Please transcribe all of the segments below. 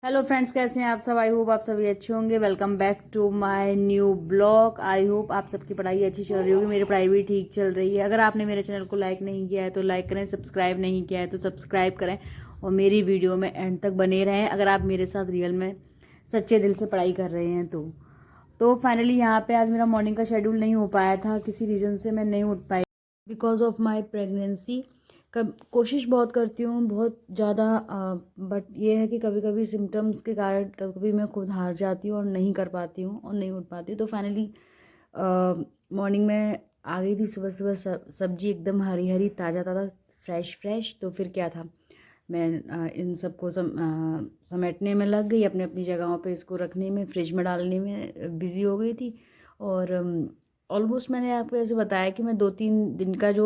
Hello friends, कैसे हैं आप सब। आई होप आप सभी अच्छे होंगे। Welcome back to my new blog. I hope आप सबकी पढ़ाई अच्छी चल रही होगी। मेरी पढ़ाई भी ठीक चल रही है। अगर आपने मेरे चैनल को लाइक नहीं किया है तो लाइक करें, सब्सक्राइब नहीं किया है तो सब्सक्राइब करें और मेरी वीडियो में एंड तक बने रहें अगर आप मेरे साथ रियल में सच्चे दिल से पढ़ाई कर रहे हैं तो फाइनली यहाँ पे आज मेरा मॉर्निंग का शेड्यूल नहीं हो पाया था। किसी रीज़न से मैं नहीं उठ पाई बिकॉज ऑफ माई प्रेगनेंसी। कोशिश बहुत करती हूँ बहुत ज़्यादा, बट ये है कि कभी कभी सिम्टम्स के कारण कभी कभी मैं खुद हार जाती हूँ और नहीं कर पाती हूँ और नहीं उठ पाती। तो फाइनली मॉर्निंग में आ गई थी सुबह सुबह सब्जी एकदम हरी हरी ताज़ा ताज़ा फ्रेश फ्रेश। तो फिर क्या था, मैं इन सबको समेटने में लग गई, अपने अपनी जगहों पे इसको रखने में, फ्रिज में डालने में बिज़ी हो गई थी। और ऑलमोस्ट मैंने आपको ऐसे बताया कि मैं 2-3 दिन का जो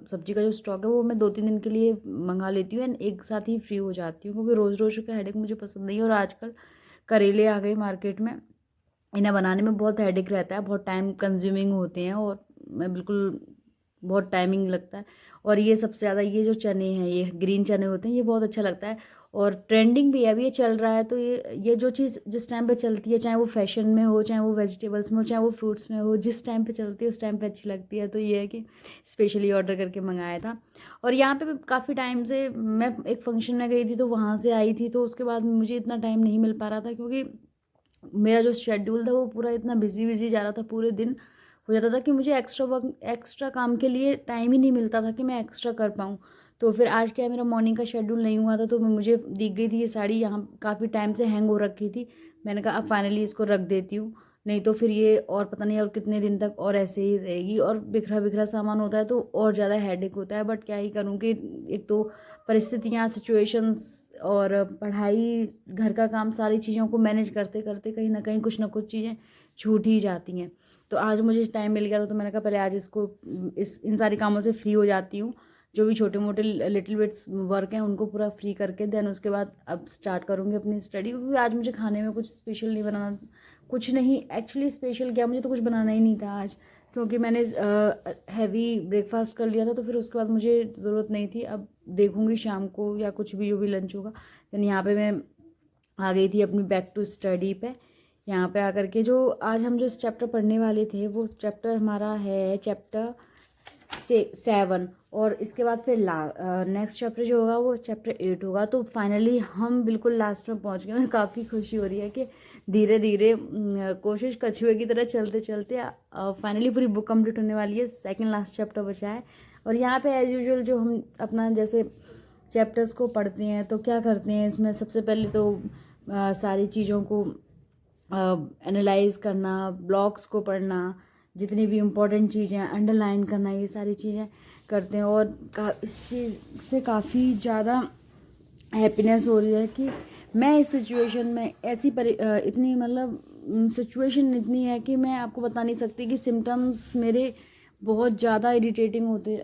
सब्जी का जो स्टॉक है वो मैं 2-3 दिन के लिए मंगा लेती हूँ एंड एक साथ ही फ्री हो जाती हूँ, क्योंकि रोज़ रोज़ का हेडेक मुझे पसंद नहीं है। और आजकल करेले आ गए मार्केट में, इन्हें बनाने में बहुत हेडेक रहता है, बहुत टाइम कंज्यूमिंग होते हैं और मैं बिल्कुल बहुत टाइमिंग लगता है। और ये सबसे ज़्यादा ये जो चने हैं, ये ग्रीन चने होते हैं, ये बहुत अच्छा लगता है और ट्रेंडिंग भी है, अभी ये चल रहा है। तो ये जो चीज़ जिस टाइम पे चलती है, चाहे वो फैशन में हो, चाहे वो वेजिटेबल्स में हो, चाहे वो फ्रूट्स में हो, जिस टाइम पे चलती है उस टाइम पे अच्छी लगती है। तो ये है कि स्पेशली ऑर्डर करके मंगाया था। और यहाँ पे काफ़ी टाइम से मैं एक फंक्शन में गई थी तो वहाँ से आई थी, तो उसके बाद मुझे इतना टाइम नहीं मिल पा रहा था, क्योंकि मेरा जो शेड्यूल था वो पूरा इतना बिजी बिजी जा रहा था। पूरे दिन हो जाता था कि मुझे एक्स्ट्रा वर्क, एक्स्ट्रा काम के लिए टाइम ही नहीं मिलता था कि मैं एक्स्ट्रा कर पाऊँ। तो फिर आज क्या है, मेरा मॉर्निंग का शेड्यूल नहीं हुआ था, तो मुझे दिख गई थी ये साड़ी यहाँ काफ़ी टाइम से हैंग हो रखी थी। मैंने कहा अब फाइनली इसको रख देती हूँ, नहीं तो फिर ये और पता नहीं और कितने दिन तक और ऐसे ही रहेगी। और बिखरा बिखरा सामान होता है तो और ज़्यादा हेडेक होता है, बट क्या ही करूँ कि एक तो परिस्थितियाँ, सिचुएशंस और पढ़ाई, घर का काम, सारी चीज़ों को मैनेज करते करते कहीं ना कहीं कुछ ना कुछ चीज़ें छूट ही जाती हैं। तो आज मुझे टाइम मिल गया था तो मैंने कहा पहले आज इसको इन सारी कामों से फ्री हो जाती हूँ। जो भी छोटे मोटे लिटिल बिट्स वर्क हैं उनको पूरा फ्री करके देन उसके बाद अब स्टार्ट करूँगी अपनी स्टडी, क्योंकि आज मुझे खाने में कुछ स्पेशल नहीं बनाना। कुछ नहीं, एक्चुअली स्पेशल क्या, मुझे तो कुछ बनाना ही नहीं था आज, क्योंकि मैंने हैवी ब्रेकफास्ट कर लिया था। तो फिर उसके बाद मुझे ज़रूरत नहीं थी। अब देखूँगी शाम को या कुछ भी जो भी लंच होगा। देन यहाँ पे मैं आ गई थी अपनी बैक टू स्टडी पे। यहाँ पे आकर के जो आज हम जो चैप्टर पढ़ने वाले थे वो चैप्टर हमारा है चैप्टर 7। और इसके बाद फिर नेक्स्ट चैप्टर जो होगा वो चैप्टर 8 होगा। तो फाइनली हम बिल्कुल लास्ट में पहुँच गए। मुझे काफ़ी खुशी हो रही है कि धीरे धीरे कोशिश कछुए की तरह चलते चलते फाइनली पूरी बुक कंप्लीट होने वाली है। सेकंड लास्ट चैप्टर बचा है। और यहाँ पे एज यूजुअल जो हम अपना जैसे चैप्टर्स को पढ़ते हैं तो क्या करते हैं, इसमें सबसे पहले तो सारी चीज़ों को एनालाइज करना, ब्लॉग्स को पढ़ना, जितनी भी इम्पोर्टेंट चीज़ें अंडरलाइन करना, ये सारी चीज़ें करते हैं। और इस चीज़ से काफ़ी ज़्यादा हैप्पीनेस हो रही है कि मैं इस सिचुएशन में इतनी मतलब सिचुएशन इतनी है कि मैं आपको बता नहीं सकती कि सिम्टम्स मेरे बहुत ज़्यादा इरिटेटिंग होते।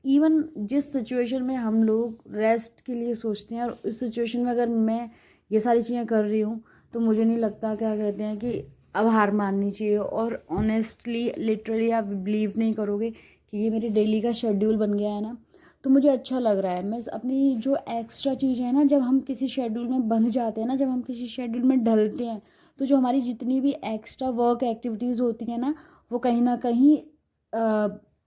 इवन जिस सिचुएशन में हम लोग रेस्ट के लिए सोचते हैं और उस सिचुएशन में अगर मैं ये सारी चीज़ें कर रही हूँ तो मुझे नहीं लगता, क्या कहते हैं, कि अब हार माननी चाहिए। और ऑनेस्टली लिटरली आप बिलीव नहीं करोगे कि ये मेरे डेली का शेड्यूल बन गया है ना। तो मुझे अच्छा लग रहा है। मैं अपनी जो एक्स्ट्रा चीज़ें हैं ना, जब हम किसी शेड्यूल में बंध जाते हैं ना, जब हम किसी शेड्यूल में ढलते हैं, तो जो हमारी जितनी भी एक्स्ट्रा वर्क एक्टिविटीज़ होती हैं ना वो कहीं ना कहीं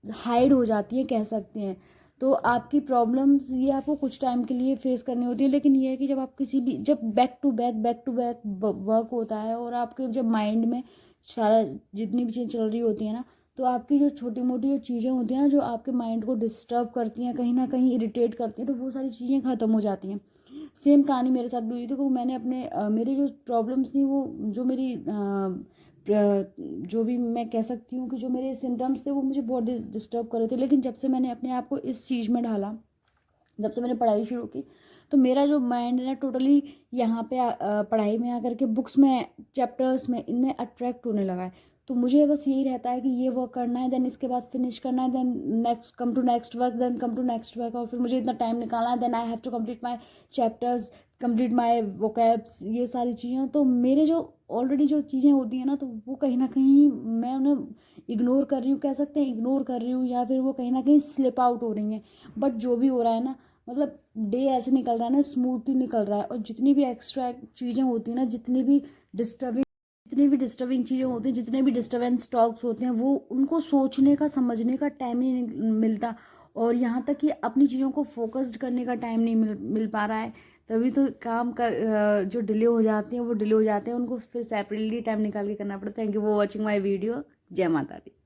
हाइड हो जाती हैं, कह सकते हैं। तो आपकी प्रॉब्लम्स ये आपको कुछ टाइम के लिए फेस करनी होती है, लेकिन ये है कि जब आप किसी भी, जब बैक टू बैक वर्क होता है और आपके जब माइंड में सारा जितनी भी चीज़ें चल रही होती हैं ना, तो आपकी जो छोटी मोटी जो चीज़ें होती हैं ना, जो आपके माइंड को डिस्टर्ब करती हैं, कहीं ना कहीं इरिटेट करती हैं, तो वो सारी चीज़ें ख़त्म हो जाती हैं। सेम कहानी मेरे साथ भी हुई थी, क्योंकि मैंने अपने मेरी जो प्रॉब्लम्स थी वो जो मेरी जो भी मैं कह सकती हूँ कि जो मेरे सिम्टम्स थे वो मुझे बहुत डिस्टर्ब कर रहे थे। लेकिन जब से मैंने अपने आप को इस चीज़ में ढाला, जब से मैंने पढ़ाई शुरू की, तो मेरा जो माइंड है ना टोटली यहाँ पे पढ़ाई में आकर के बुक्स में, चैप्टर्स में, इनमें अट्रैक्ट होने लगा है। तो मुझे बस यही रहता है कि ये वर्क करना है, देन इसके बाद फिनिश करना है, then next come to next work, then come to next work. और फिर मुझे इतना टाइम निकालना है, then I have to complete my chapters, complete my vocabs, ये सारी चीज़ें। तो मेरे जो ऑलरेडी जो चीज़ें होती हैं ना, तो वो कहीं ना कहीं मैं उन्हें इग्नोर कर रही हूँ, कह सकते हैं इग्नोर कर रही हूँ, या फिर वो कहीं ना कहीं स्लिप आउट हो रही हैं। बट जो भी हो रहा है ना, मतलब डे ऐसे निकल रहा है ना, स्मूथली निकल रहा है। और जितनी भी एक्स्ट्रा चीज़ें होती हैं ना, जितनी भी डिस्टर्बिंग चीज़ें होती हैं, जितने भी डिस्टर्बेंस टॉक्स होते हैं, वो उनको सोचने का समझने का टाइम ही नहीं मिलता। और यहाँ तक कि अपनी चीज़ों को फोकस्ड करने का टाइम नहीं मिल पा रहा है। तभी तो काम का जो डिले हो जाते हैं वो डिले हो जाते हैं, उनको फिर सेपरेटली टाइम निकाल के करना पड़ता है। Thank you for watching my video. जय माता दी।